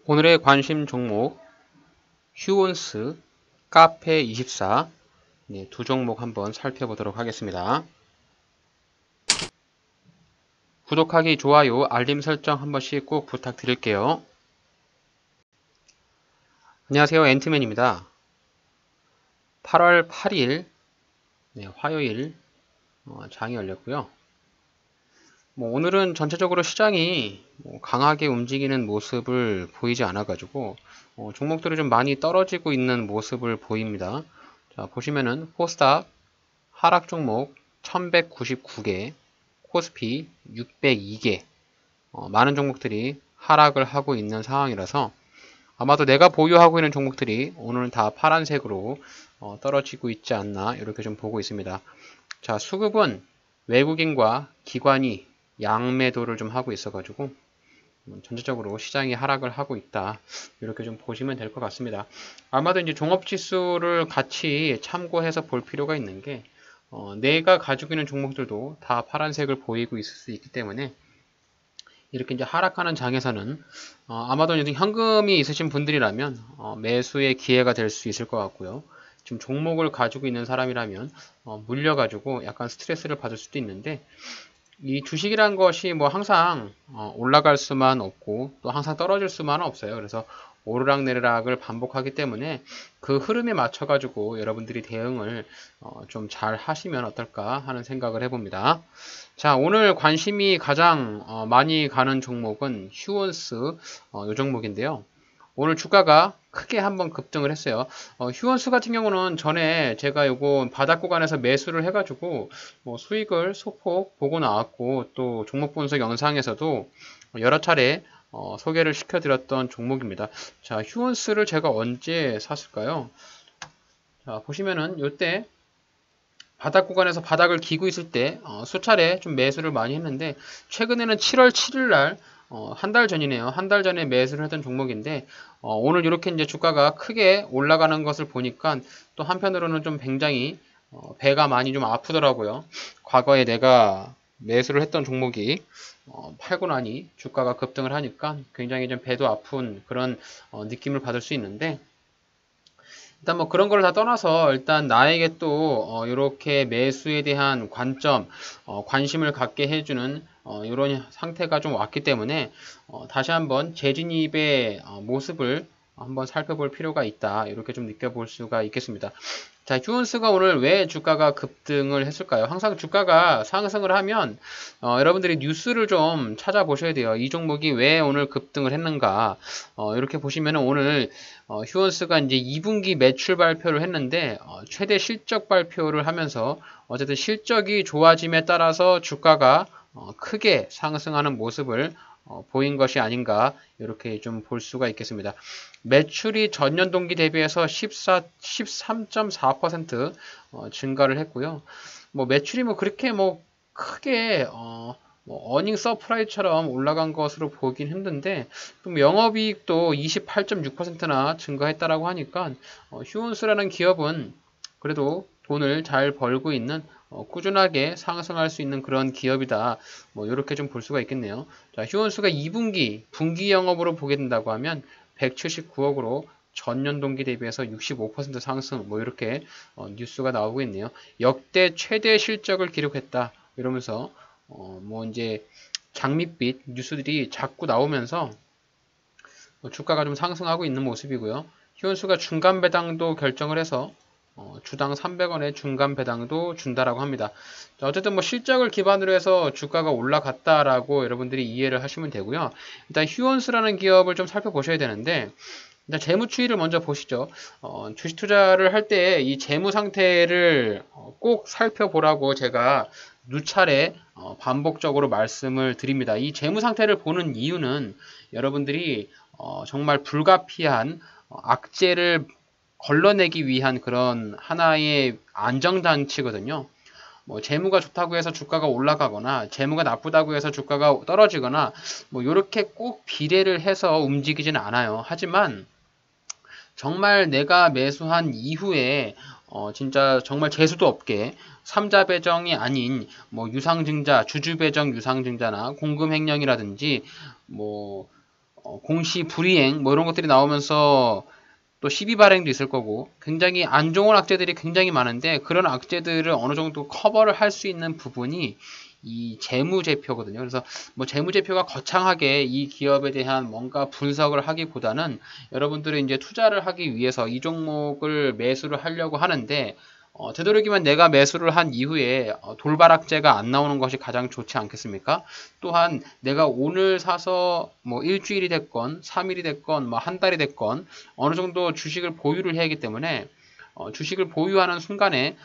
오늘의 관심 종목 휴온스, 카페24 두 종목 한번 살펴보도록 하겠습니다. 구독하기, 좋아요, 알림 설정 한 번씩 꼭 부탁드릴게요. 안녕하세요. 앤트맨입니다. 8월 8일 화요일 장이 열렸고요. 오늘은 전체적으로 시장이 강하게 움직이는 모습을 보이지 않아가지고 종목들이 좀 많이 떨어지고 있는 모습을 보입니다. 자, 보시면은 코스닥 하락 종목 1199개, 코스피 602개, 많은 종목들이 하락을 하고 있는 상황이라서 아마도 내가 보유하고 있는 종목들이 오늘은 다 파란색으로 떨어지고 있지 않나 이렇게 좀 보고 있습니다. 자, 수급은 외국인과 기관이 양매도를 좀 하고 있어가지고 전체적으로 시장이 하락을 하고 있다. 이렇게 좀 보시면 될 것 같습니다. 아마도 이제 종합지수를 같이 참고해서 볼 필요가 있는 게 내가 가지고 있는 종목들도 다 파란색을 보이고 있을 수 있기 때문에 이렇게 이제 하락하는 장에서는 아마도 이제 현금이 있으신 분들이라면 매수의 기회가 될 수 있을 것 같고요. 지금 종목을 가지고 있는 사람이라면 물려가지고 약간 스트레스를 받을 수도 있는데 이 주식이란 것이 항상 올라갈 수만 없고 또 항상 떨어질 수만 없어요. 그래서 오르락내리락을 반복하기 때문에 그 흐름에 맞춰 가지고 여러분들이 대응을 좀 잘 하시면 어떨까 하는 생각을 해봅니다. 자, 오늘 관심이 가장 많이 가는 종목은 휴온스 이 종목인데요. 오늘 주가가 크게 한번 급등을 했어요. 휴원수 같은 경우는 전에 제가 요거 바닥 구간에서 매수를 해가지고 수익을 소폭 보고 나왔고 또 종목 분석 영상에서도 여러 차례 소개를 시켜드렸던 종목입니다. 자, 휴원스를 제가 언제 샀을까요? 자, 보시면은 요때 바닥 구간에서 바닥을 기고 있을 때 수차례 좀 매수를 많이 했는데 최근에는 7월 7일 날 한 달 전이네요. 한 달 전에 매수를 했던 종목인데 오늘 이렇게 이제 주가가 크게 올라가는 것을 보니까 또 한편으로는 좀 굉장히 배가 많이 좀 아프더라고요. 과거에 내가 매수를 했던 종목이 팔고 나니 주가가 급등을 하니까 굉장히 좀 배도 아픈 그런 느낌을 받을 수 있는데 일단 그런 걸 다 떠나서 일단 나에게 또 이렇게 매수에 대한 관점, 관심을 갖게 해주는 이런 상태가 좀 왔기 때문에 다시 한번 재진입의 모습을 한번 살펴볼 필요가 있다. 이렇게 좀 느껴볼 수가 있겠습니다. 자, 휴온스가 오늘 왜 주가가 급등을 했을까요? 항상 주가가 상승을 하면 여러분들이 뉴스를 좀 찾아보셔야 돼요. 이 종목이 왜 오늘 급등을 했는가. 이렇게 보시면 오늘 휴온스가 이제 2분기 매출 발표를 했는데 최대 실적 발표를 하면서 어쨌든 실적이 좋아짐에 따라서 주가가 크게 상승하는 모습을 보인 것이 아닌가 이렇게 좀 볼 수가 있겠습니다. 매출이 전년 동기 대비해서 13.4% 증가를 했고요. 매출이 그렇게 크게 어닝 서프라이즈처럼 올라간 것으로 보긴 힘든데 영업이익도 28.6%나 증가했다라고 하니까 휴온스라는 기업은 그래도 돈을 잘 벌고 있는 꾸준하게 상승할 수 있는 그런 기업이다. 이렇게 좀 볼 수가 있겠네요. 자, 휴온스가 2분기 분기 영업으로 보게 된다고 하면 179억으로 전년 동기 대비해서 65% 상승 이렇게 뉴스가 나오고 있네요. 역대 최대 실적을 기록했다. 이러면서 이제 장밋빛 뉴스들이 자꾸 나오면서 주가가 좀 상승하고 있는 모습이고요. 휴온수가 중간 배당도 결정을 해서 주당 300원의 중간 배당도 준다라고 합니다. 자, 어쨌든 실적을 기반으로 해서 주가가 올라갔다라고 여러분들이 이해를 하시면 되고요. 일단 휴온스라는 기업을 좀 살펴보셔야 되는데 일단 재무 추이를 먼저 보시죠. 주식 투자를 할 때 이 재무 상태를 꼭 살펴보라고 제가 누차례 반복적으로 말씀을 드립니다. 이 재무 상태를 보는 이유는 여러분들이 정말 불가피한 악재를 걸러내기 위한 그런 하나의 안정장치거든요. 재무가 좋다고 해서 주가가 올라가거나 재무가 나쁘다고 해서 주가가 떨어지거나 이렇게 꼭 비례를 해서 움직이지는 않아요. 하지만 정말 내가 매수한 이후에 진짜 정말 재수도 없게 3자 배정이 아닌 유상증자, 주주 배정 유상증자나 공금 횡령이라든지 공시 불이행 뭐 이런 것들이 나오면서 또 시비 발행도 있을 거고 굉장히 안 좋은 악재들이 굉장히 많은데 그런 악재들을 어느 정도 커버를 할 수 있는 부분이 이 재무제표거든요. 그래서 뭐 재무제표가 거창하게 이 기업에 대한 뭔가 분석을 하기보다는 여러분들이 이제 투자를 하기 위해서 이 종목을 매수를 하려고 하는데 되도록이면 내가 매수를 한 이후에 돌발악재가 안 나오는 것이 가장 좋지 않겠습니까? 또한 내가 오늘 사서 뭐 일주일이 됐건 3일이 됐건 뭐 한 달이 됐건 어느 정도 주식을 보유를 해야 하기 때문에 주식을 보유하는 순간에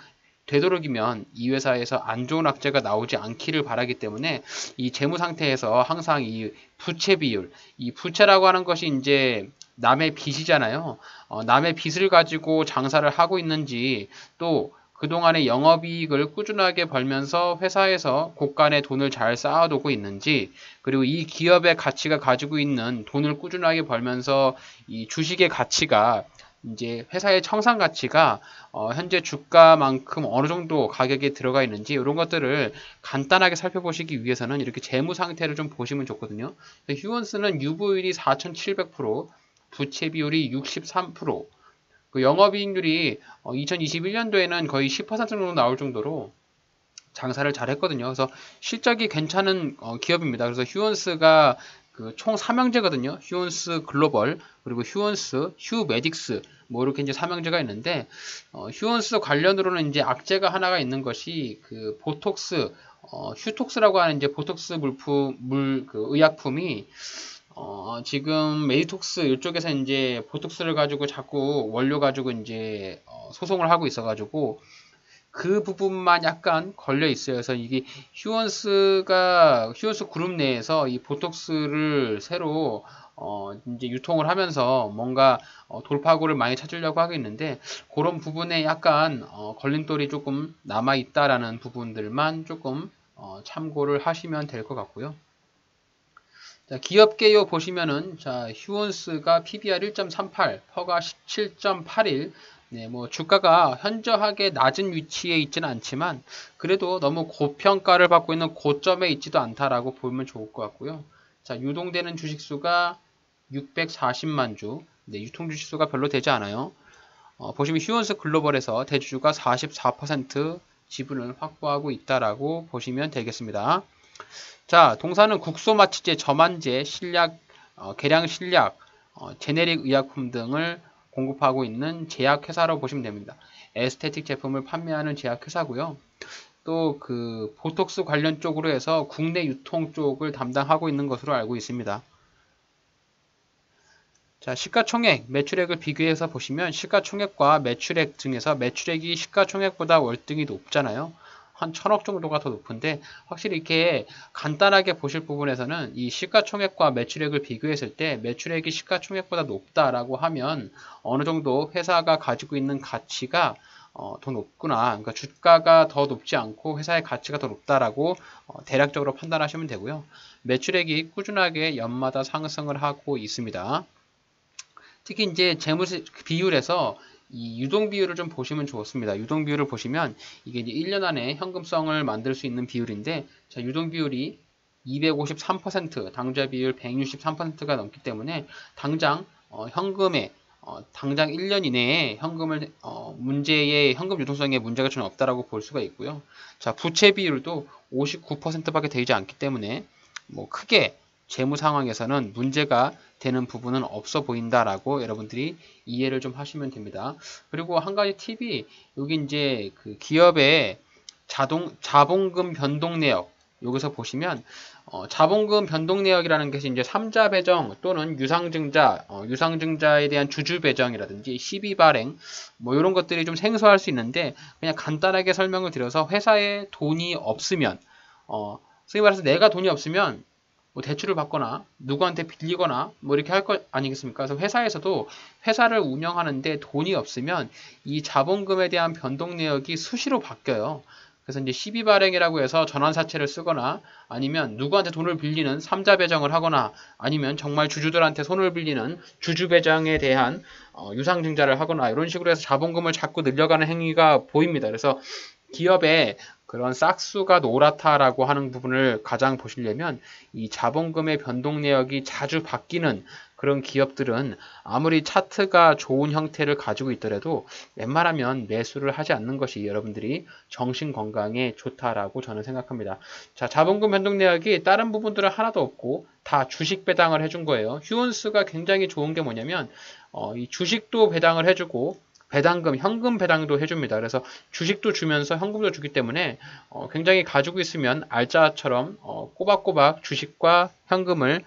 되도록이면 이 회사에서 안 좋은 악재가 나오지 않기를 바라기 때문에 이 재무 상태에서 항상 이 부채 비율, 이 부채라고 하는 것이 이제 남의 빚이잖아요. 남의 빚을 가지고 장사를 하고 있는지 또 그동안의 영업이익을 꾸준하게 벌면서 회사에서 곳간에 돈을 잘 쌓아두고 있는지 그리고 이 기업의 가치가 가지고 있는 돈을 꾸준하게 벌면서 이 주식의 가치가 이제 회사의 청산 가치가 현재 주가만큼 어느 정도 가격에 들어가 있는지 이런 것들을 간단하게 살펴보시기 위해서는 이렇게 재무 상태를 좀 보시면 좋거든요. 휴원스는 유보율이 4,700%, 부채 비율이 63%, 그 영업이익률이 2021년도에는 거의 10% 정도 나올 정도로 장사를 잘 했거든요. 그래서 실적이 괜찮은 기업입니다. 그래서 휴원스가 그 총 3형제거든요. 휴원스 글로벌, 그리고 휴원스, 휴메딕스, 뭐 이렇게 이제 3형제가 있는데, 휴원스 관련으로는 이제 악재가 하나가 있는 것이 그 보톡스, 휴톡스라고 하는 이제 보톡스 그 의약품이 지금 메디톡스 이쪽에서 이제 보톡스를 가지고 자꾸 원료 가지고 이제 소송을 하고 있어가지고 그 부분만 약간 걸려 있어요. 그래서 이게 휴원스 그룹 내에서 이 보톡스를 새로 이제 유통을 하면서 뭔가 돌파구를 많이 찾으려고 하겠는데 그런 부분에 약간 걸림돌이 조금 남아 있다라는 부분들만 조금 참고를 하시면 될 것 같고요. 자, 기업 개요 보시면은 자, 휴원스가 PBR 1.38, 퍼가 17.81. 네, 뭐 주가가 현저하게 낮은 위치에 있지는 않지만 그래도 너무 고평가를 받고 있는 고점에 있지도 않다라고 보면 좋을 것 같고요. 자, 유동되는 주식수가 640만 주. 네, 유통 주식수가 별로 되지 않아요. 보시면 휴원스 글로벌에서 대주주가 44% 지분을 확보하고 있다라고 보시면 되겠습니다. 자, 동사는 국소 마취제, 점안제, 신약, 계량 신약, 제네릭 의약품 등을 공급하고 있는 제약회사로 보시면 됩니다. 에스테틱 제품을 판매하는 제약회사고요. 또 그 보톡스 관련 쪽으로 해서 국내 유통 쪽을 담당하고 있는 것으로 알고 있습니다. 자, 시가총액, 매출액을 비교해서 보시면 시가총액과 매출액 중에서 매출액이 시가총액보다 월등히 높잖아요. 한 1000억 정도가 더 높은데 확실히 이렇게 간단하게 보실 부분에서는 이 시가총액과 매출액을 비교했을 때 매출액이 시가총액보다 높다라고 하면 어느 정도 회사가 가지고 있는 가치가 더 높구나. 그러니까 주가가 더 높지 않고 회사의 가치가 더 높다라고 대략적으로 판단하시면 되고요. 매출액이 꾸준하게 연마다 상승을 하고 있습니다. 특히 이제 재무 비율에서 이 유동 비율을 좀 보시면 좋습니다. 유동 비율을 보시면 이게 이제 1년 안에 현금성을 만들 수 있는 비율인데, 자, 유동 비율이 253%, 당좌 비율 163%가 넘기 때문에 당장 현금에 당장 1년 이내에 현금을 문제의 현금 유동성에 문제가 전혀 없다라고 볼 수가 있고요. 자, 부채 비율도 59%밖에 되지 않기 때문에 뭐 크게 재무 상황에서는 문제가 되는 부분은 없어 보인다라고 여러분들이 이해를 좀 하시면 됩니다. 그리고 한 가지 팁이 여기 이제 그 기업의 자본금 변동 내역 여기서 보시면 자본금 변동 내역이라는 것이 이제 3자 배정 또는 유상증자에 대한 주주 배정이라든지 시비 발행 뭐 이런 것들이 좀 생소할 수 있는데 그냥 간단하게 설명을 드려서 회사에 돈이 없으면 소위 말해서 내가 돈이 없으면 뭐 대출을 받거나 누구한테 빌리거나 뭐 이렇게 할 것 아니겠습니까? 그래서 회사에서도 회사를 운영하는데 돈이 없으면 이 자본금에 대한 변동 내역이 수시로 바뀌어요. 그래서 이제 시비 발행이라고 해서 전환사채를 쓰거나 아니면 누구한테 돈을 빌리는 3자 배정을 하거나 아니면 정말 주주들한테 손을 빌리는 주주 배정에 대한 유상증자를 하거나 이런 식으로 해서 자본금을 자꾸 늘려가는 행위가 보입니다. 그래서 기업의 그런 싹수가 노랗다라고 하는 부분을 가장 보시려면 이 자본금의 변동 내역이 자주 바뀌는 그런 기업들은 아무리 차트가 좋은 형태를 가지고 있더라도 웬만하면 매수를 하지 않는 것이 여러분들이 정신 건강에 좋다라고 저는 생각합니다. 자, 자본금 변동 내역이 다른 부분들은 하나도 없고 다 주식 배당을 해준 거예요. 휴원스가 굉장히 좋은 게 뭐냐면 이 주식도 배당을 해주고 배당금, 현금 배당도 해줍니다. 그래서 주식도 주면서 현금도 주기 때문에 굉장히 가지고 있으면 알짜처럼 꼬박꼬박 주식과 현금을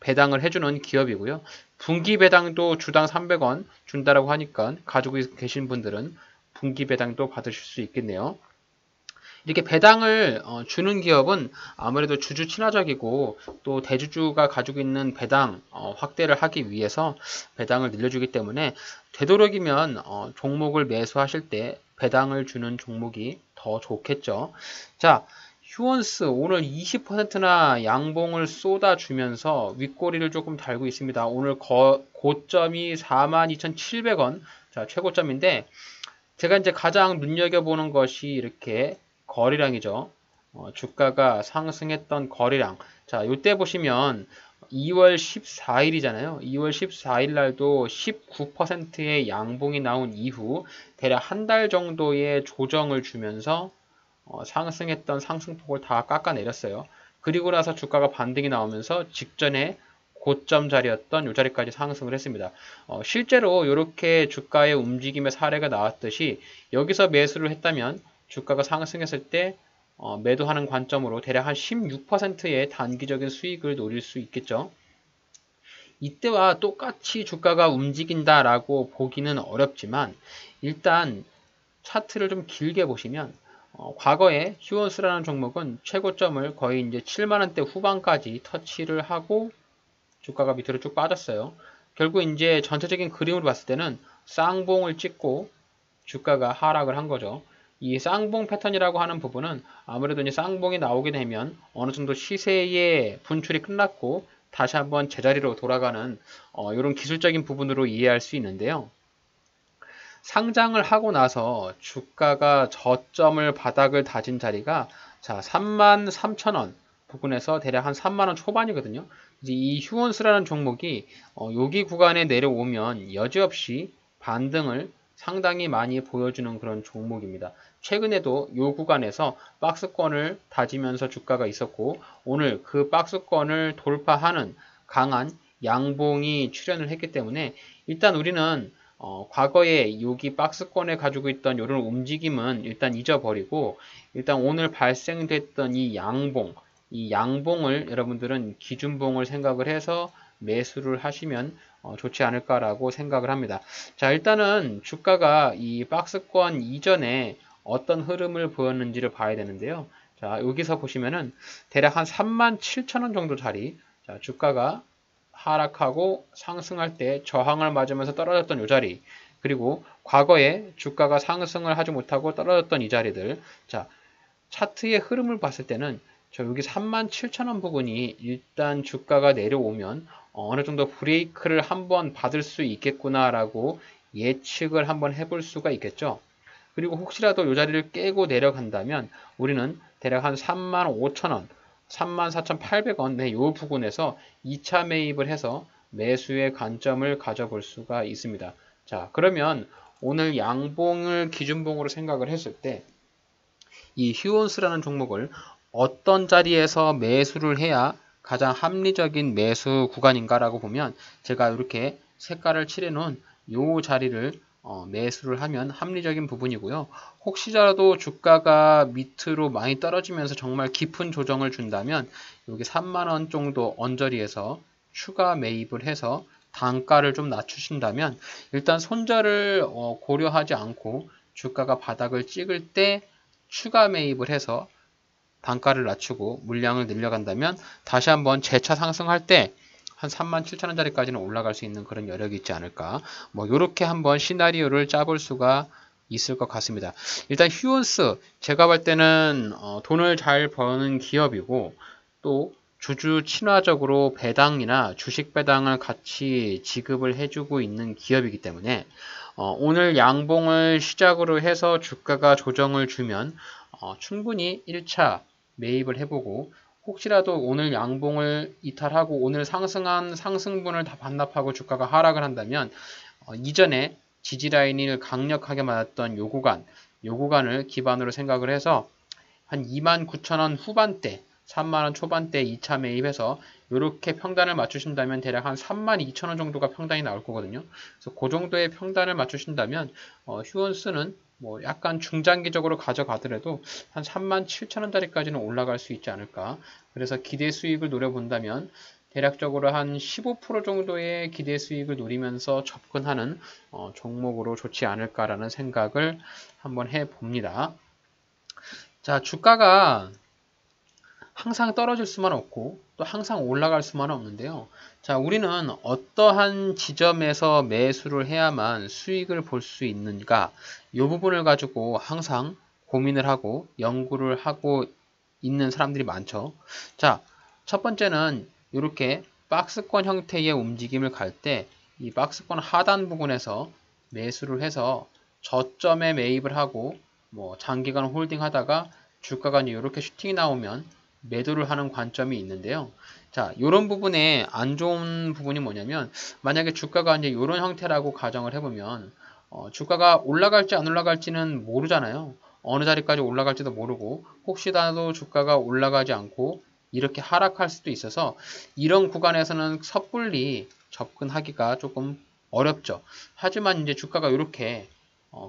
배당을 해주는 기업이고요. 분기 배당도 주당 300원 준다라고 하니까 가지고 계신 분들은 분기 배당도 받으실 수 있겠네요. 이렇게 배당을 주는 기업은 아무래도 주주 친화적이고 또 대주주가 가지고 있는 배당 확대를 하기 위해서 배당을 늘려주기 때문에 되도록이면 종목을 매수하실 때 배당을 주는 종목이 더 좋겠죠. 자, 휴원스 오늘 20%나 양봉을 쏟아주면서 윗꼬리를 조금 달고 있습니다. 오늘 고점이 42,700원, 자, 최고점인데 제가 이제 가장 눈여겨보는 것이 이렇게 거래량이죠. 주가가 상승했던 거래량. 자, 요때 보시면 2월 14일이잖아요. 2월 14일 날도 19%의 양봉이 나온 이후 대략 한 달 정도의 조정을 주면서 상승했던 상승폭을 다 깎아내렸어요. 그리고 나서 주가가 반등이 나오면서 직전에 고점 자리였던 이 자리까지 상승을 했습니다. 실제로 이렇게 주가의 움직임의 사례가 나왔듯이 여기서 매수를 했다면 주가가 상승했을 때 매도하는 관점으로 대략 한 16%의 단기적인 수익을 노릴 수 있겠죠. 이때와 똑같이 주가가 움직인다라고 보기는 어렵지만 일단 차트를 좀 길게 보시면 과거에 휴원스라는 종목은 최고점을 거의 이제 7만원대 후반까지 터치를 하고 주가가 밑으로 쭉 빠졌어요. 결국 이제 전체적인 그림을 봤을 때는 쌍봉을 찍고 주가가 하락을 한 거죠. 이 쌍봉 패턴이라고 하는 부분은 아무래도 이제 쌍봉이 나오게 되면 어느 정도 시세의 분출이 끝났고 다시 한번 제자리로 돌아가는 이런 기술적인 부분으로 이해할 수 있는데요. 상장을 하고 나서 주가가 저점을 바닥을 다진 자리가 자 33,000원 부근에서 대략 한 3만원 초반이거든요. 이제 이 휴원스라는 종목이 여기 구간에 내려오면 여지없이 반등을 상당히 많이 보여주는 그런 종목입니다. 최근에도 이 구간에서 박스권을 다지면서 주가가 있었고 오늘 그 박스권을 돌파하는 강한 양봉이 출현을 했기 때문에 일단 우리는 과거에 여기 박스권에 가지고 있던 이런 움직임은 일단 잊어버리고 일단 오늘 발생됐던 이 양봉을 여러분들은 기준봉을 생각을 해서 매수를 하시면 좋지 않을까라고 생각을 합니다. 자, 일단은 주가가 이 박스권 이전에 어떤 흐름을 보였는지를 봐야 되는데요. 자, 여기서 보시면은 대략 한 37,000원 정도 자리, 자, 주가가 하락하고 상승할 때 저항을 맞으면서 떨어졌던 이 자리, 그리고 과거에 주가가 상승을 하지 못하고 떨어졌던 이 자리들, 자, 차트의 흐름을 봤을 때는 저 여기 37,000원 부분이 일단 주가가 내려오면 어느 정도 브레이크를 한번 받을 수 있겠구나라고 예측을 한번 해볼 수가 있겠죠. 그리고 혹시라도 이 자리를 깨고 내려간다면 우리는 대략 한 35,000원, 34,800원 네, 이 부분에서 2차 매입을 해서 매수의 관점을 가져볼 수가 있습니다. 자, 그러면 오늘 양봉을 기준봉으로 생각을 했을 때 이 휴원스라는 종목을 어떤 자리에서 매수를 해야 가장 합리적인 매수 구간인가라고 보면 제가 이렇게 색깔을 칠해 놓은 이 자리를 매수를 하면 합리적인 부분이고요. 혹시라도 주가가 밑으로 많이 떨어지면서 정말 깊은 조정을 준다면 여기 3만원 정도 언저리에서 추가 매입을 해서 단가를 좀 낮추신다면 일단 손절을 고려하지 않고 주가가 바닥을 찍을 때 추가 매입을 해서 단가를 낮추고 물량을 늘려간다면 다시 한번 재차 상승할 때 한 37,000원짜리까지는 올라갈 수 있는 그런 여력이 있지 않을까. 뭐 이렇게 한번 시나리오를 짜볼 수가 있을 것 같습니다. 일단 휴원스 제가 볼 때는 돈을 잘 버는 기업이고 또 주주 친화적으로 배당이나 주식 배당을 같이 지급을 해주고 있는 기업이기 때문에 오늘 양봉을 시작으로 해서 주가가 조정을 주면 충분히 1차 매입을 해보고 혹시라도 오늘 양봉을 이탈하고 오늘 상승한 상승분을 다 반납하고 주가가 하락을 한다면 이전에 지지라인을 강력하게 맞았던 요 구간을 기반으로 생각을 해서 한 29,000원 후반대 3만원 초반대 2차 매입해서 이렇게 평단을 맞추신다면 대략 한 32,000원 정도가 평단이 나올 거거든요. 그래서 그 정도의 평단을 맞추신다면 휴원스는 뭐 약간 중장기적으로 가져가더라도 한 37,000원짜리까지는 올라갈 수 있지 않을까. 그래서 기대 수익을 노려본다면 대략적으로 한 15% 정도의 기대 수익을 노리면서 접근하는 종목으로 좋지 않을까라는 생각을 한번 해봅니다. 자, 주가가 항상 떨어질 수만 없고 또 항상 올라갈 수만 없는데요. 자, 우리는 어떠한 지점에서 매수를 해야만 수익을 볼 수 있는가? 이 부분을 가지고 항상 고민을 하고 연구를 하고 있는 사람들이 많죠. 자, 첫 번째는 이렇게 박스권 형태의 움직임을 갈 때 이 박스권 하단 부분에서 매수를 해서 저점에 매입을 하고 뭐 장기간 홀딩 하다가 주가가 이렇게 슈팅이 나오면 매도를 하는 관점이 있는데요. 자, 이런 부분에 안 좋은 부분이 뭐냐면 만약에 주가가 이제 이런 형태라고 가정을 해보면 주가가 올라갈지 안 올라갈지는 모르잖아요. 어느 자리까지 올라갈지도 모르고 혹시라도 주가가 올라가지 않고 이렇게 하락할 수도 있어서 이런 구간에서는 섣불리 접근하기가 조금 어렵죠. 하지만 이제 주가가 이렇게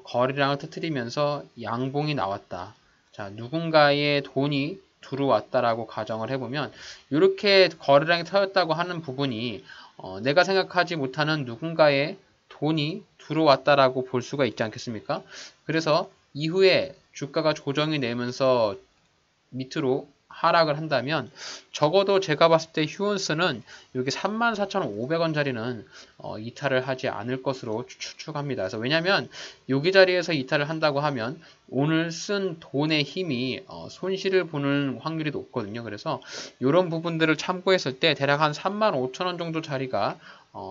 거래량을 터뜨리면서 양봉이 나왔다. 자, 누군가의 돈이 들어왔다라고 가정을 해보면 이렇게 거래량이 터졌다고 하는 부분이 내가 생각하지 못하는 누군가의 돈이 들어왔다라고 볼 수가 있지 않겠습니까? 그래서 이후에 주가가 조정이 되면서 밑으로 하락을 한다면 적어도 제가 봤을 때 휴원스는 여기 34,500원짜리는 이탈을 하지 않을 것으로 추측합니다. 그래서 왜냐하면 여기 자리에서 이탈을 한다고 하면 오늘 쓴 돈의 힘이 손실을 보는 확률이 높거든요. 그래서 이런 부분들을 참고했을 때 대략 한 35,000원 정도 자리가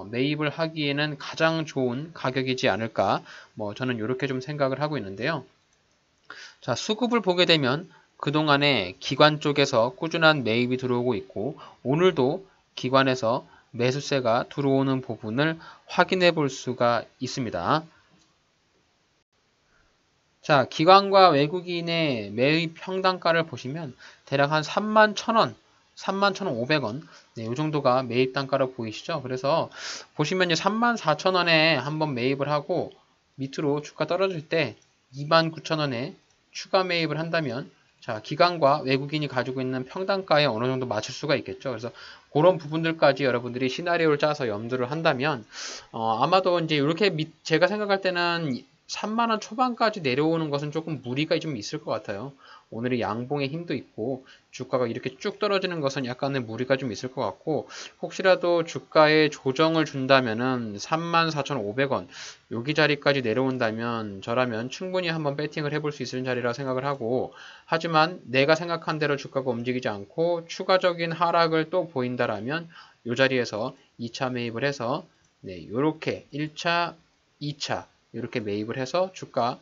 매입을 하기에는 가장 좋은 가격이지 않을까, 뭐 저는 이렇게 좀 생각을 하고 있는데요. 자, 수급을 보게 되면 그동안에 기관 쪽에서 꾸준한 매입이 들어오고 있고 오늘도 기관에서 매수세가 들어오는 부분을 확인해 볼 수가 있습니다. 자, 기관과 외국인의 매입 평단가를 보시면 대략 한 31,000원, 31,500원 네, 이 정도가 매입 단가로 보이시죠? 그래서 보시면 34,000원에 한번 매입을 하고 밑으로 주가 떨어질 때 29,000원에 추가 매입을 한다면 자, 기관과 외국인이 가지고 있는 평단가에 어느 정도 맞출 수가 있겠죠. 그래서 그런 부분들까지 여러분들이 시나리오를 짜서 염두를 한다면 아마도 이제 이렇게 제가 생각할 때는 3만원 초반까지 내려오는 것은 조금 무리가 좀 있을 것 같아요. 오늘의 양봉의 힘도 있고 주가가 이렇게 쭉 떨어지는 것은 약간의 무리가 좀 있을 것 같고 혹시라도 주가에 조정을 준다면은 34,500원 여기 자리까지 내려온다면 저라면 충분히 한번 배팅을 해볼 수 있을 자리라 생각을 하고 하지만 내가 생각한 대로 주가가 움직이지 않고 추가적인 하락을 또 보인다라면 이 자리에서 2차 매입을 해서 네, 요렇게 1차, 2차 이렇게 매입을 해서 주가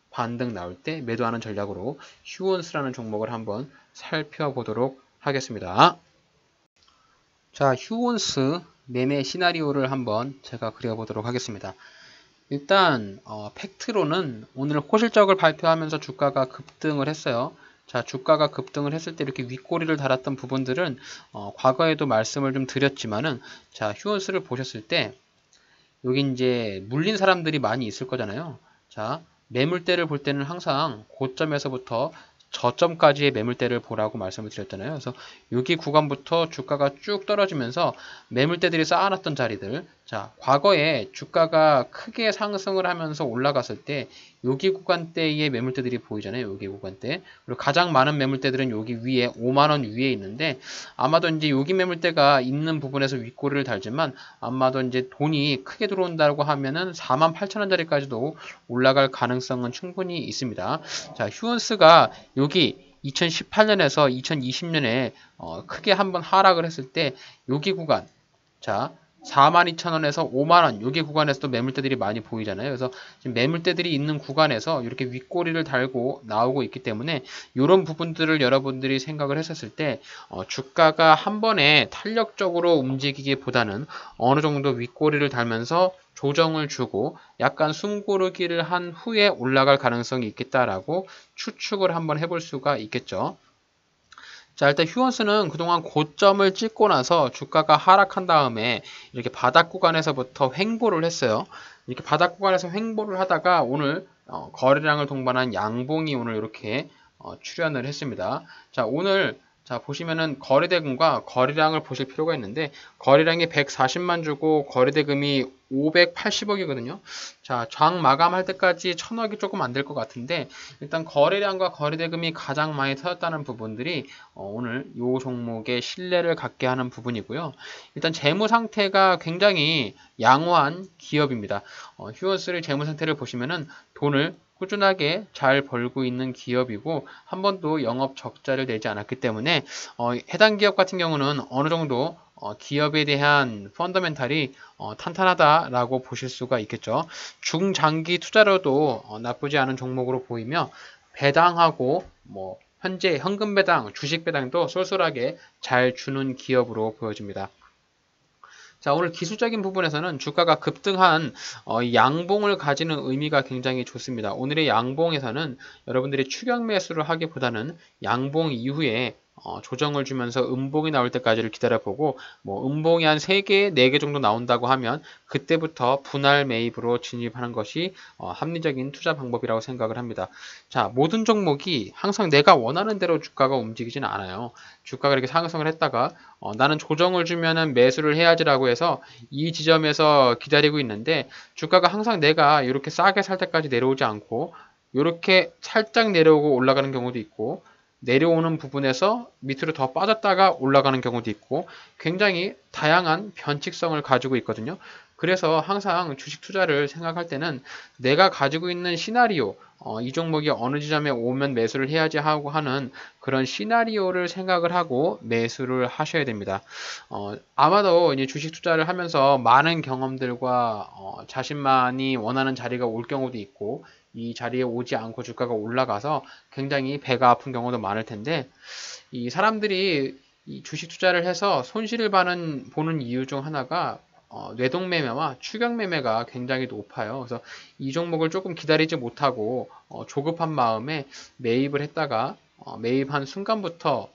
반등 나올 때 매도하는 전략으로 휴원스라는 종목을 한번 살펴보도록 하겠습니다. 자, 휴원스 매매 시나리오를 한번 제가 그려보도록 하겠습니다. 일단 팩트로는 오늘 호실적을 발표하면서 주가가 급등을 했어요. 자, 주가가 급등을 했을 때 이렇게 윗꼬리를 달았던 부분들은 과거에도 말씀을 좀 드렸지만은 자, 휴원스를 보셨을 때 여기 이제 물린 사람들이 많이 있을 거잖아요. 자, 매물대를 볼 때는 항상 고점에서부터 저점까지의 매물대를 보라고 말씀을 드렸잖아요. 그래서 여기 구간부터 주가가 쭉 떨어지면서 매물대들이 쌓아놨던 자리들. 자, 과거에 주가가 크게 상승을 하면서 올라갔을 때 여기 구간대의 매물대들이 보이잖아요. 여기 구간대. 그리고 가장 많은 매물대들은 여기 위에 5만원 위에 있는데 아마도 이제 여기 매물대가 있는 부분에서 윗꼬리를 달지만 아마도 이제 돈이 크게 들어온다고 하면은 48,000원짜리까지도 올라갈 가능성은 충분히 있습니다. 자, 휴원스가 여기 2018년에서 2020년에 크게 한번 하락을 했을 때 여기 구간 자 42,000원에서 5만원 여기 구간에서도 매물대들이 많이 보이잖아요. 그래서 지금 매물대들이 있는 구간에서 이렇게 윗꼬리를 달고 나오고 있기 때문에 이런 부분들을 여러분들이 생각을 했었을 때 주가가 한 번에 탄력적으로 움직이기보다는 어느 정도 윗꼬리를 달면서 조정을 주고 약간 숨고르기를 한 후에 올라갈 가능성이 있겠다라고 추측을 한번 해볼 수가 있겠죠. 자, 일단 휴원스는 그동안 고점을 찍고 나서 주가가 하락한 다음에 이렇게 바닥 구간에서부터 횡보를 했어요. 이렇게 바닥 구간에서 횡보를 하다가 오늘 거래량을 동반한 양봉이 오늘 이렇게 출현을 했습니다. 자, 오늘 자 보시면은 거래대금과 거래량을 보실 필요가 있는데 거래량이 140만 주고 거래대금이 580억이거든요. 자, 장 마감할 때까지 1000억이 조금 안 될 것 같은데 일단 거래량과 거래대금이 가장 많이 터졌다는 부분들이 오늘 이 종목의 신뢰를 갖게 하는 부분이고요. 일단 재무 상태가 굉장히 양호한 기업입니다. 휴원스의 재무 상태를 보시면은 돈을 꾸준하게 잘 벌고 있는 기업이고 한 번도 영업 적자를 내지 않았기 때문에 해당 기업 같은 경우는 어느 정도 기업에 대한 펀더멘탈이 탄탄하다라고 보실 수가 있겠죠. 중장기 투자로도 나쁘지 않은 종목으로 보이며 배당하고 뭐 현재 현금 배당, 주식 배당도 쏠쏠하게 잘 주는 기업으로 보여집니다. 자, 오늘 기술적인 부분에서는 주가가 급등한 양봉을 가지는 의미가 굉장히 좋습니다. 오늘의 양봉에서는 여러분들이 추격 매수를 하기보다는 양봉 이후에 조정을 주면서 음봉이 나올 때까지를 기다려보고 뭐 음봉이 한 3개, 4개 정도 나온다고 하면 그때부터 분할 매입으로 진입하는 것이 합리적인 투자 방법이라고 생각을 합니다. 자, 모든 종목이 항상 내가 원하는 대로 주가가 움직이지는 않아요. 주가가 이렇게 상승을 했다가 나는 조정을 주면은 매수를 해야지라고 해서 이 지점에서 기다리고 있는데 주가가 항상 내가 이렇게 싸게 살 때까지 내려오지 않고 이렇게 살짝 내려오고 올라가는 경우도 있고 내려오는 부분에서 밑으로 더 빠졌다가 올라가는 경우도 있고 굉장히 다양한 변칙성을 가지고 있거든요. 그래서 항상 주식 투자를 생각할 때는 내가 가지고 있는 시나리오, 이 종목이 어느 지점에 오면 매수를 해야지 하고 하는 그런 시나리오를 생각을 하고 매수를 하셔야 됩니다. 아마도 이제 주식 투자를 하면서 많은 경험들과 자신만이 원하는 자리가 올 경우도 있고 이 자리에 오지 않고 주가가 올라가서 굉장히 배가 아픈 경우도 많을 텐데 이 사람들이 이 주식 투자를 해서 손실을 보는 이유 중 하나가 뇌동매매와 추격매매가 굉장히 높아요. 그래서 이 종목을 조금 기다리지 못하고 조급한 마음에 매입을 했다가 매입한 순간부터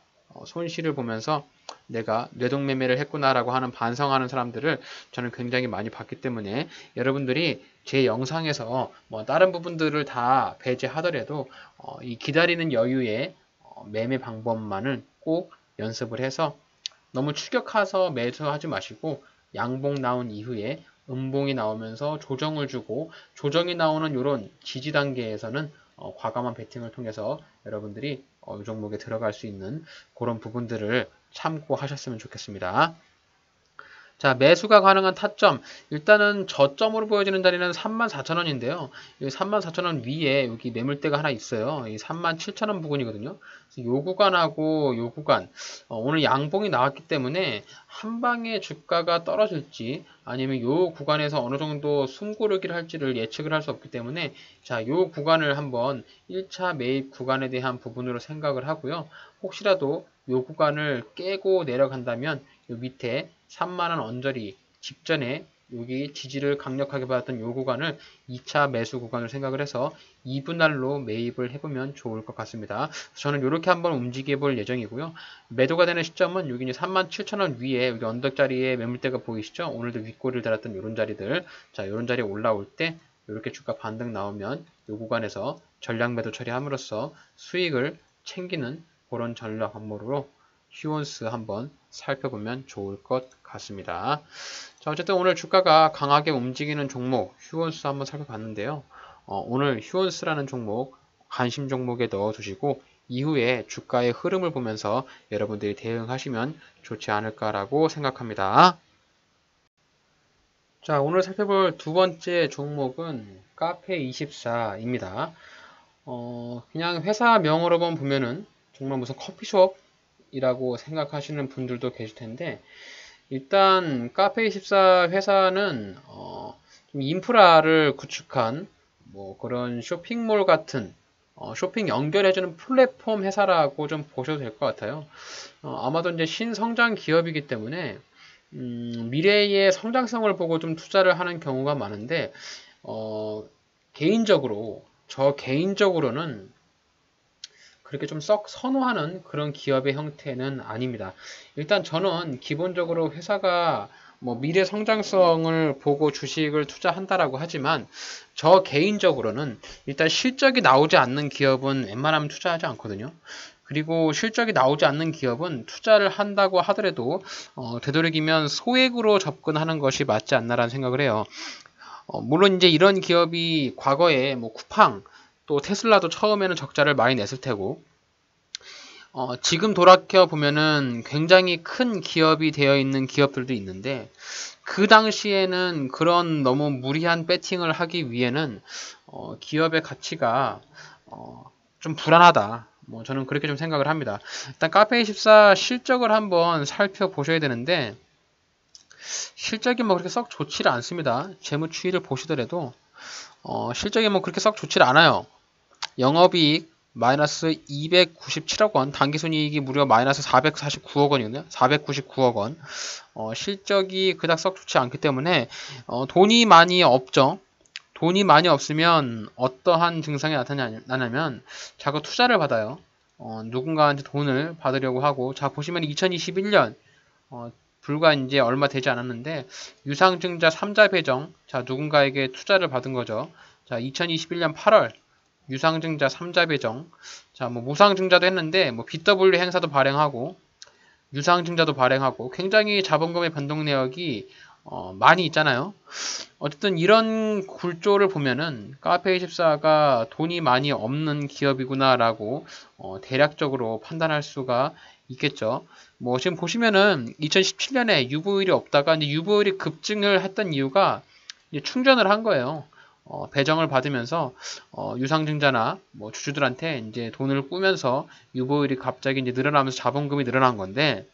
손실을 보면서 내가 뇌동매매를 했구나라고 하는 반성하는 사람들을 저는 굉장히 많이 봤기 때문에 여러분들이 제 영상에서 뭐 다른 부분들을 다 배제하더라도 이 기다리는 여유의 매매 방법만을 꼭 연습을 해서 너무 추격해서 매수하지 마시고 양봉 나온 이후에 음봉이 나오면서 조정을 주고 조정이 나오는 이런 지지 단계에서는 과감한 베팅을 통해서 여러분들이 이 종목에 들어갈 수 있는 그런 부분들을 참고하셨으면 좋겠습니다. 자, 매수가 가능한 타점. 일단은 저점으로 보여지는 자리는 34,000원인데요. 이 34,000원 위에 여기 매물대가 하나 있어요. 이 37,000원 부근이거든요. 요 구간하고 요 구간. 오늘 양봉이 나왔기 때문에 한 방에 주가가 떨어질지 아니면 요 구간에서 어느 정도 숨고르기를 할지를 예측을 할 수 없기 때문에 자, 요 구간을 한번 1차 매입 구간에 대한 부분으로 생각을 하고요. 혹시라도 요 구간을 깨고 내려간다면 요 밑에 3만원 언저리 직전에 여기 지지를 강력하게 받았던 요 구간을 2차 매수 구간을 생각을 해서 2분할로 매입을 해보면 좋을 것 같습니다. 저는 이렇게 한번 움직여 볼 예정이고요. 매도가 되는 시점은 여기 이제 37,000원 위에 여기 언덕 자리에 매물대가 보이시죠? 오늘도 윗꼬리를 달았던 이런 자리들. 자, 이런 자리에 올라올 때 이렇게 주가 반등 나오면 이 구간에서 전략 매도 처리함으로써 수익을 챙기는 그런 전략 방법으로 휴원스 한번 살펴보면 좋을 것 같습니다. 자, 어쨌든 오늘 주가가 강하게 움직이는 종목 휴원스 한번 살펴봤는데요. 오늘 휴원스라는 종목 관심 종목에 넣어두시고 이후에 주가의 흐름을 보면서 여러분들이 대응하시면 좋지 않을까라고 생각합니다. 자, 오늘 살펴볼 두 번째 종목은 카페24입니다. 그냥 회사명으로만 보면은 정말 무슨 커피숍이라고 생각하시는 분들도 계실 텐데 일단 카페24 회사는 좀 인프라를 구축한 뭐 그런 쇼핑몰 같은 쇼핑 연결해주는 플랫폼 회사라고 좀 보셔도 될 것 같아요. 아마도 이제 신성장 기업이기 때문에 미래의 성장성을 보고 좀 투자를 하는 경우가 많은데 저 개인적으로는 그렇게 좀 썩 선호하는 그런 기업의 형태는 아닙니다. 일단 저는 기본적으로 회사가 뭐 미래 성장성을 보고 주식을 투자한다라고 하지만 저 개인적으로는 일단 실적이 나오지 않는 기업은 웬만하면 투자하지 않거든요. 그리고 실적이 나오지 않는 기업은 투자를 한다고 하더라도 되도록이면 소액으로 접근하는 것이 맞지 않나라는 생각을 해요. 물론 이제 이런 기업이 과거에 뭐 쿠팡 또 테슬라도 처음에는 적자를 많이 냈을 테고 지금 돌이켜 보면은 굉장히 큰 기업이 되어 있는 기업들도 있는데 그 당시에는 그런 너무 무리한 배팅을 하기 위해는 기업의 가치가 좀 불안하다. 뭐 저는 그렇게 좀 생각을 합니다. 일단 카페24 실적을 한번 살펴보셔야 되는데 실적이 뭐 그렇게 썩 좋지를 않습니다. 재무 추이를 보시더라도 실적이 뭐 그렇게 썩 좋지를 않아요. 영업이익 마이너스 297억 원, 당기순이익이 무려 마이너스 449억 원이거든요. 499억 원. 실적이 그닥 썩 좋지 않기 때문에 돈이 많이 없죠. 돈이 많이 없으면 어떠한 증상이 나타나냐면 자꾸 투자를 받아요. 누군가한테 돈을 받으려고 하고 자 보시면 2021년 불과 이제 얼마 되지 않았는데 유상증자 3자 배정 자 누군가에게 투자를 받은 거죠. 자 2021년 8월 유상증자 3자 배정 자 뭐 무상증자도 했는데 뭐 BW 행사도 발행하고 유상증자도 발행하고 굉장히 자본금의 변동 내역이 많이 있잖아요. 어쨌든 이런 굴조를 보면은 카페24가 돈이 많이 없는 기업이구나라고 대략적으로 판단할 수가 있겠죠. 뭐 지금 보시면은 2017년에 유보율이 없다가 이제 유보율이 급증을 했던 이유가 이제 충전을 한 거예요. 배정을 받으면서 유상증자나 뭐 주주들한테 이제 돈을 꾸면서 유보율이 갑자기 이제 늘어나면서 자본금이 늘어난 건데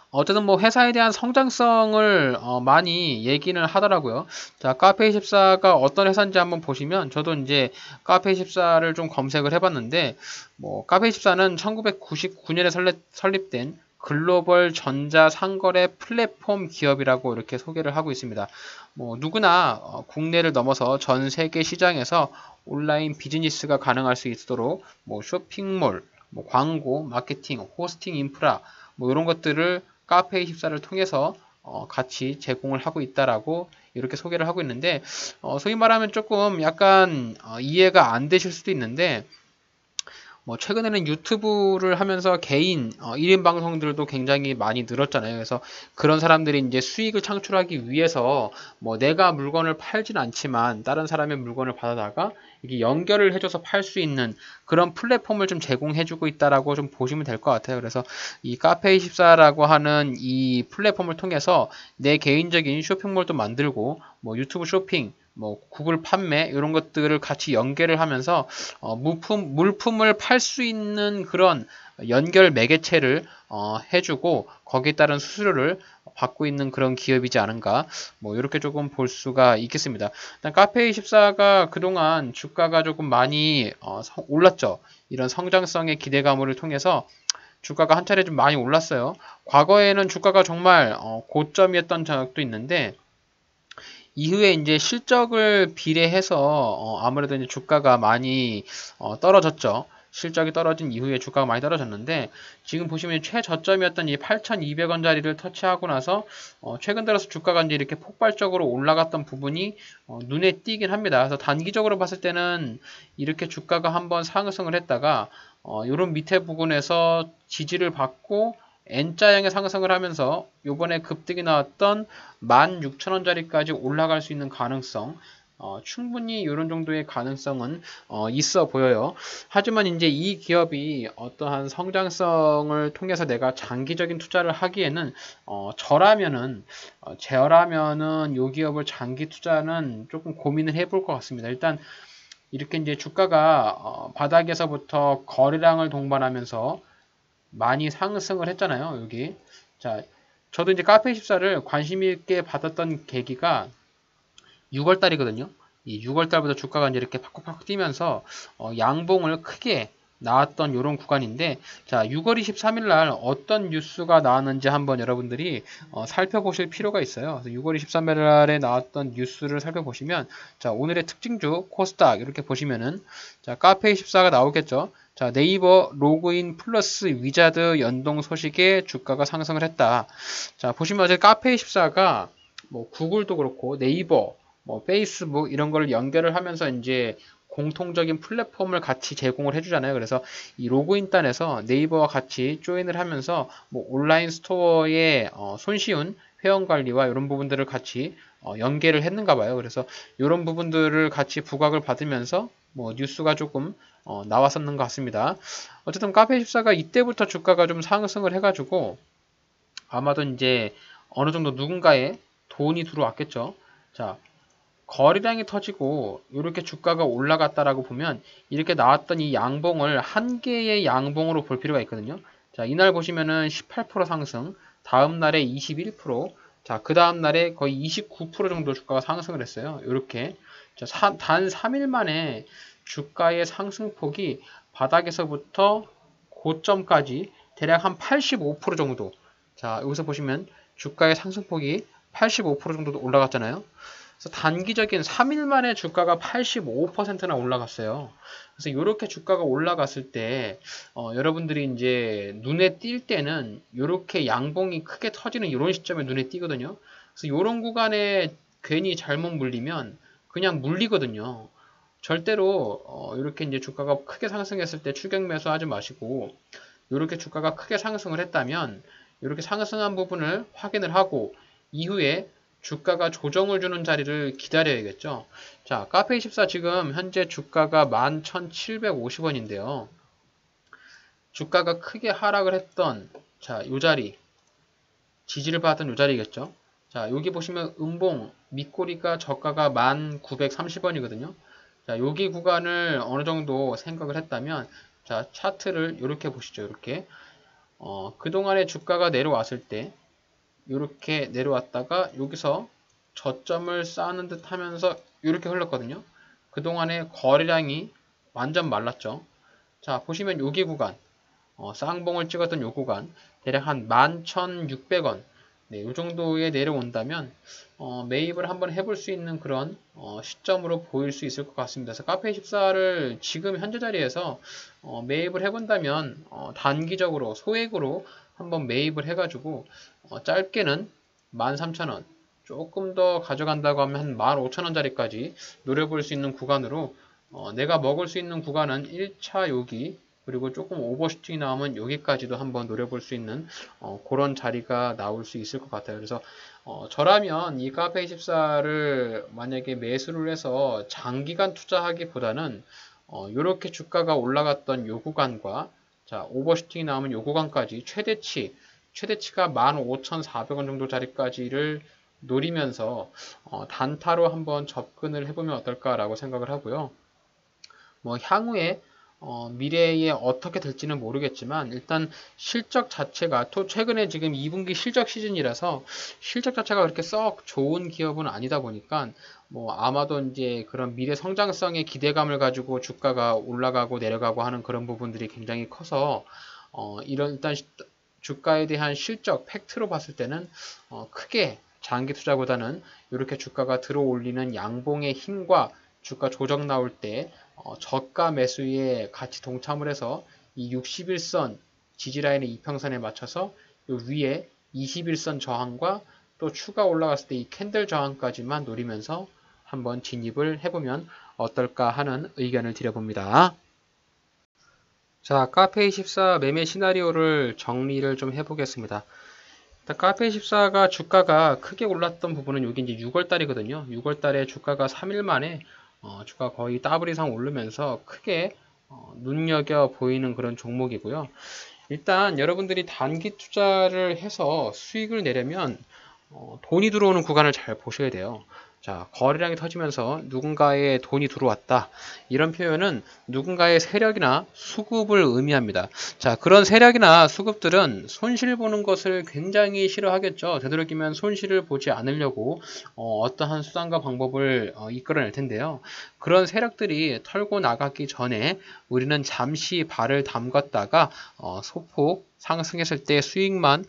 어쨌든 뭐 회사에 대한 성장성을 많이 얘기는 하더라고요. 자, 카페24가 어떤 회사인지 한번 보시면 저도 이제 카페24를 좀 검색을 해봤는데 뭐 카페24는 1999년에 설립된 글로벌 전자 상거래 플랫폼 기업이라고 이렇게 소개를 하고 있습니다. 뭐 누구나 국내를 넘어서 전 세계 시장에서 온라인 비즈니스가 가능할 수 있도록 뭐 쇼핑몰, 뭐 광고, 마케팅, 호스팅 인프라 뭐 이런 것들을 카페24를 통해서 같이 제공을 하고 있다라고 이렇게 소개를 하고 있는데 소위 말하면 조금 약간 이해가 안 되실 수도 있는데 뭐 최근에는 유튜브를 하면서 개인 1인 방송들도 굉장히 많이 늘었잖아요. 그래서 그런 사람들이 이제 수익을 창출하기 위해서 뭐 내가 물건을 팔진 않지만 다른 사람의 물건을 받아다가 이게 연결을 해줘서 팔 수 있는 그런 플랫폼을 좀 제공해주고 있다라고 좀 보시면 될 것 같아요. 그래서 이 카페24라고 하는 이 플랫폼을 통해서 내 개인적인 쇼핑몰도 만들고 뭐 유튜브 쇼핑 뭐 구글 판매 이런 것들을 같이 연결을 하면서 물품을 팔 수 있는 그런 연결 매개체를 해주고 거기에 따른 수수료를 받고 있는 그런 기업이지 않은가 뭐 이렇게 조금 볼 수가 있겠습니다. 일단 카페24가 그동안 주가가 조금 많이 올랐죠. 이런 성장성의 기대감을 통해서 주가가 한 차례 좀 많이 올랐어요. 과거에는 주가가 정말 고점이었던 적도 있는데 이후에 이제 실적을 비례해서 아무래도 이제 주가가 많이 떨어졌죠. 실적이 떨어진 이후에 주가가 많이 떨어졌는데 지금 보시면 최저점이었던 이 8,200원짜리를 터치하고 나서 최근 들어서 주가가 이제 이렇게 폭발적으로 올라갔던 부분이 눈에 띄긴 합니다. 그래서 단기적으로 봤을 때는 이렇게 주가가 한번 상승을 했다가 이런 밑에 부분에서 지지를 받고 N자형의 상승을 하면서 요번에 급등이 나왔던 16,000원짜리까지 올라갈 수 있는 가능성 충분히 이런 정도의 가능성은 있어 보여요. 하지만 이제 이 기업이 어떠한 성장성을 통해서 내가 장기적인 투자를 하기에는 저라면은 이 기업을 장기 투자는 조금 고민을 해볼 것 같습니다. 일단 이렇게 이제 주가가 바닥에서부터 거래량을 동반하면서 많이 상승을 했잖아요. 여기 자 저도 이제 카페24를 관심 있게 받았던 계기가 6월달이거든요. 이 6월달부터 주가가 이제 이렇게 팍팍팍 뛰면서 양봉을 크게 나왔던 이런 구간인데, 자, 6월 23일 날 어떤 뉴스가 나왔는지 한번 여러분들이 살펴보실 필요가 있어요. 그래서 6월 23일 날에 나왔던 뉴스를 살펴보시면, 자, 오늘의 특징주 코스닥 이렇게 보시면은, 자, 카페24가 나오겠죠. 자, 네이버 로그인 플러스 위자드 연동 소식에 주가가 상승을 했다. 자, 보시면 어제 카페24가 뭐 구글도 그렇고 네이버, 뭐 페이스북 이런 거를 연결을 하면서 이제 공통적인 플랫폼을 같이 제공을 해주잖아요. 그래서 이 로그인단에서 네이버와 같이 조인을 하면서 뭐 온라인 스토어의 손쉬운 회원 관리와 이런 부분들을 같이 연계를 했는가 봐요. 그래서 이런 부분들을 같이 부각을 받으면서 뭐 뉴스가 조금 나왔었는 것 같습니다. 어쨌든 카페24가 이때부터 주가가 좀 상승을 해가지고 아마도 이제 어느 정도 누군가의 돈이 들어왔겠죠. 자, 거래량이 터지고 이렇게 주가가 올라갔다라고 보면 이렇게 나왔던 이 양봉을 한 개의 양봉으로 볼 필요가 있거든요. 자, 이날 보시면은 18% 상승, 다음 날에 21%, 자, 그 다음 날에 거의 29% 정도 주가가 상승을 했어요. 이렇게. 자, 단 3일 만에 주가의 상승폭이 바닥에서부터 고점까지 대략 한 85% 정도. 자, 여기서 보시면 주가의 상승폭이 85% 정도 올라갔잖아요. 그래서 단기적인 3일 만에 주가가 85%나 올라갔어요. 그래서 이렇게 주가가 올라갔을 때 여러분들이 이제 눈에 띌 때는 이렇게 양봉이 크게 터지는 이런 시점에 눈에 띄거든요. 그래서 이런 구간에 괜히 잘못 물리면 그냥 물리거든요. 절대로 이렇게 이제 주가가 크게 상승했을 때 추격 매수하지 마시고, 이렇게 주가가 크게 상승을 했다면 이렇게 상승한 부분을 확인을 하고 이후에 주가가 조정을 주는 자리를 기다려야겠죠. 자, 카페24 지금 현재 주가가 11,750원인데요. 주가가 크게 하락을 했던, 자, 요 자리, 지지를 받은 요 자리겠죠. 자, 여기 보시면 음봉, 밑꼬리가 저가가 1,930원이거든요. 자, 여기 구간을 어느 정도 생각을 했다면, 자, 차트를 이렇게 보시죠. 이렇게. 그동안에 주가가 내려왔을 때, 이렇게 내려왔다가 여기서 저점을 쌓는 듯 하면서 이렇게 흘렀거든요. 그동안에 거래량이 완전 말랐죠. 자, 보시면 여기 구간, 쌍봉을 찍었던 요 구간, 대략 한 11,600원. 네, 요 정도에 내려온다면, 매입을 한번 해볼 수 있는 그런, 시점으로 보일 수 있을 것 같습니다. 그래서 카페24를 지금 현재 자리에서, 매입을 해본다면, 단기적으로, 소액으로 한번 매입을 해가지고, 짧게는 13,000원, 조금 더 가져간다고 하면 한 15,000원짜리까지 노려볼 수 있는 구간으로, 내가 먹을 수 있는 구간은 1차 여기, 그리고 조금 오버슈팅이 나오면 여기까지도 한번 노려볼 수 있는 그런 자리가 나올 수 있을 것 같아요. 그래서 저라면 이 카페24를 만약에 매수를 해서 장기간 투자하기보다는 이렇게 주가가 올라갔던 요 구간과, 자, 오버슈팅이 나오면 요 구간까지 최대치가 15,400원 정도 자리까지를 노리면서 단타로 한번 접근을 해보면 어떨까라고 생각을 하고요. 뭐 향후에 미래에 어떻게 될지는 모르겠지만 일단 실적 자체가 또 최근에 지금 2분기 실적 시즌이라서 실적 자체가 그렇게 썩 좋은 기업은 아니다 보니까 뭐 아마도 이제 그런 미래 성장성의 기대감을 가지고 주가가 올라가고 내려가고 하는 그런 부분들이 굉장히 커서 이런 일단 주가에 대한 실적 팩트로 봤을 때는 크게 장기 투자보다는 이렇게 주가가 들어올리는 양봉의 힘과 주가 조정 나올 때 저가 매수에 같이 동참을 해서 이 61선 지지라인의 이평선에 맞춰서 요 위에 21선 저항과 또 추가 올라갔을 때 이 캔들 저항까지만 노리면서 한번 진입을 해보면 어떨까 하는 의견을 드려봅니다. 자, 카페24 매매 시나리오를 정리를 좀 해보겠습니다. 카페24가 주가가 크게 올랐던 부분은 여기 이제 6월달이거든요. 6월달에 주가가 3일 만에 주가 거의 더블 이상 오르면서 크게 눈여겨 보이는 그런 종목이고요. 일단 여러분들이 단기 투자를 해서 수익을 내려면 돈이 들어오는 구간을 잘 보셔야 돼요. 자, 거래량이 터지면서 누군가의 돈이 들어왔다. 이런 표현은 누군가의 세력이나 수급을 의미합니다. 자, 그런 세력이나 수급들은 손실 보는 것을 굉장히 싫어하겠죠. 되도록이면 손실을 보지 않으려고 어떠한 수단과 방법을 이끌어낼 텐데요. 그런 세력들이 털고 나가기 전에 우리는 잠시 발을 담갔다가 소폭 상승했을 때 수익만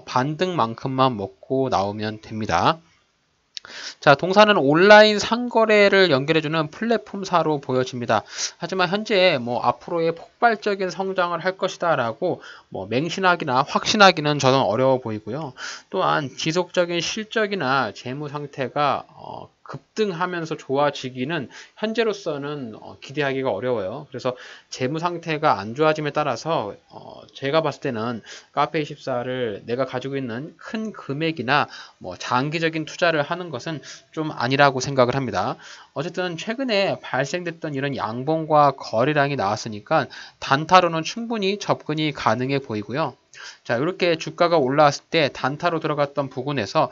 반등만큼만 먹고 나오면 됩니다. 자, 동사는 온라인 상거래를 연결해주는 플랫폼사로 보여집니다. 하지만 현재 앞으로의 폭발적인 성장을 할 것이다 라고 맹신하기나 확신하기는 저는 어려워 보이고요. 또한 지속적인 실적이나 재무 상태가 급등하면서 좋아지기는 현재로서는 기대하기가 어려워요. 그래서 재무 상태가 안 좋아짐에 따라서 제가 봤을 때는 카페24를 내가 가지고 있는 큰 금액이나 장기적인 투자를 하는 것은 좀 아니라고 생각을 합니다. 어쨌든 최근에 발생됐던 이런 양봉과 거래량이 나왔으니까 단타로는 충분히 접근이 가능해 보이고요. 자, 이렇게 주가가 올라왔을 때 단타로 들어갔던 부근에서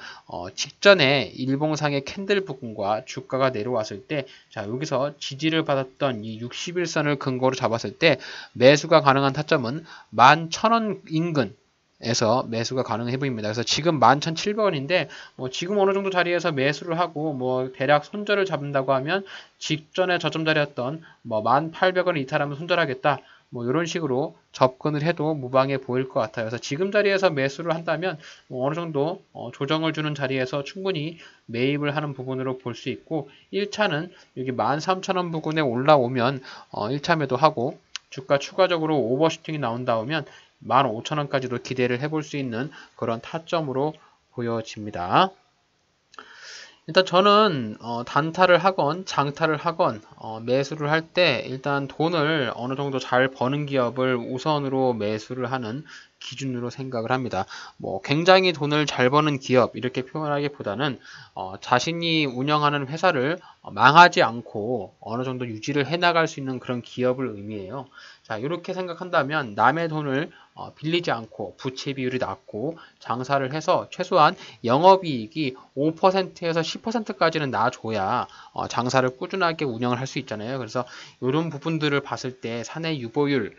직전에 일봉상의 캔들 부근과 주가가 내려왔을 때, 자, 여기서 지지를 받았던 이 60일선을 근거로 잡았을 때 매수가 가능한 타점은 11,000원 인근 에서 매수가 가능해 보입니다. 그래서 지금 11,700원인데 지금 어느 정도 자리에서 매수를 하고 대략 손절을 잡는다고 하면 직전에 저점 자리였던 1,800원을 이탈하면 손절하겠다. 이런 식으로 접근을 해도 무방해 보일 것 같아요. 그래서 지금 자리에서 매수를 한다면 어느 정도 조정을 주는 자리에서 충분히 매입을 하는 부분으로 볼 수 있고 1차는 여기 13,000원 부근에 올라오면 1차 매도하고 주가 추가적으로 오버슈팅이 나온다면 15,000원까지도 기대를 해볼 수 있는 그런 타점으로 보여집니다. 일단 저는 단타를 하건 장타를 하건 매수를 할 때 일단 돈을 어느 정도 잘 버는 기업을 우선으로 매수를 하는 기준으로 생각을 합니다. 굉장히 돈을 잘 버는 기업 이렇게 표현하기보다는 자신이 운영하는 회사를 망하지 않고 어느 정도 유지를 해나갈 수 있는 그런 기업을 의미해요. 자, 이렇게 생각한다면 남의 돈을 빌리지 않고 부채 비율이 낮고 장사를 해서 최소한 영업이익이 5%에서 10%까지는 나줘야 장사를 꾸준하게 운영을 할 수 있잖아요. 그래서 이런 부분들을 봤을 때 사내 유보율,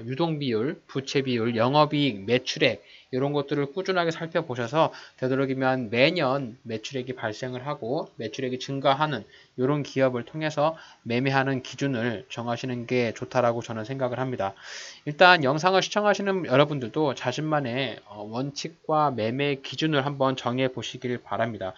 유동비율, 부채비율, 영업이익, 매출액 이런 것들을 꾸준하게 살펴보셔서 되도록이면 매년 매출액이 발생을 하고 매출액이 증가하는 이런 기업을 통해서 매매하는 기준을 정하시는 게 좋다라고 저는 생각을 합니다. 일단 영상을 시청하시는 여러분들도 자신만의 원칙과 매매 기준을 한번 정해 보시길 바랍니다.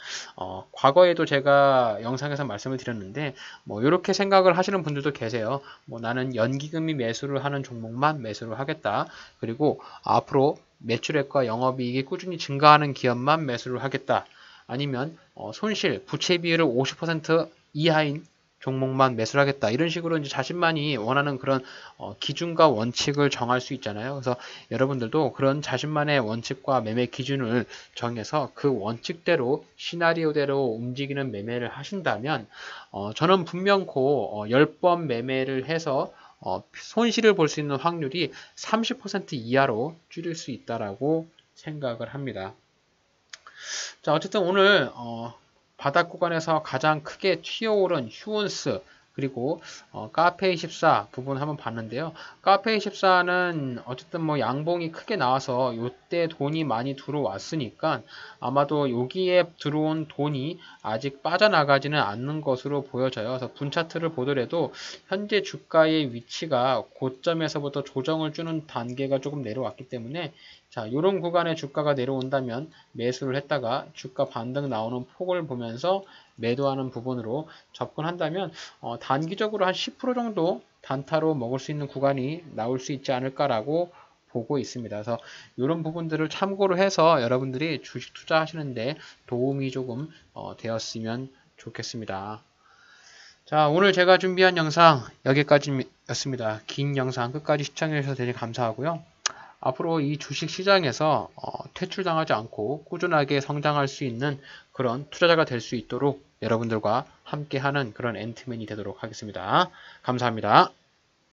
과거에도 제가 영상에서 말씀을 드렸는데 이렇게 생각을 하시는 분들도 계세요. 나는 연기금이 매수를 하는 종목만 매수를 하겠다. 그리고 앞으로 매출액과 영업이익이 꾸준히 증가하는 기업만 매수를 하겠다. 아니면 손실, 부채 비율을 50% 이하인 종목만 매수를 하겠다. 이런 식으로 이제 자신만이 원하는 그런 기준과 원칙을 정할 수 있잖아요. 그래서 여러분들도 그런 자신만의 원칙과 매매 기준을 정해서 그 원칙대로 시나리오대로 움직이는 매매를 하신다면 저는 분명코 10번 매매를 해서 손실을 볼 수 있는 확률이 30% 이하로 줄일 수 있다라고 생각을 합니다. 자, 어쨌든 오늘 바닥 구간에서 가장 크게 튀어오른 휴온스 그리고 카페24 부분 한번 봤는데요. 카페24는 어쨌든 양봉이 크게 나와서 이때 돈이 많이 들어왔으니까 아마도 여기에 들어온 돈이 아직 빠져나가지는 않는 것으로 보여져요. 그래서 분차트를 보더라도 현재 주가의 위치가 고점에서부터 조정을 주는 단계가 조금 내려왔기 때문에 자, 이런 구간에 주가가 내려온다면 매수를 했다가 주가 반등 나오는 폭을 보면서 매도하는 부분으로 접근한다면 단기적으로 한 10% 정도 단타로 먹을 수 있는 구간이 나올 수 있지 않을까라고 보고 있습니다. 그래서 이런 부분들을 참고로 해서 여러분들이 주식 투자하시는데 도움이 조금 되었으면 좋겠습니다. 자, 오늘 제가 준비한 영상 여기까지였습니다. 긴 영상 끝까지 시청해 주셔서 되게 감사하고요. 앞으로 이 주식 시장에서 퇴출당하지 않고 꾸준하게 성장할 수 있는 그런 투자자가 될 수 있도록 여러분들과 함께하는 그런 앤트맨이 되도록 하겠습니다. 감사합니다.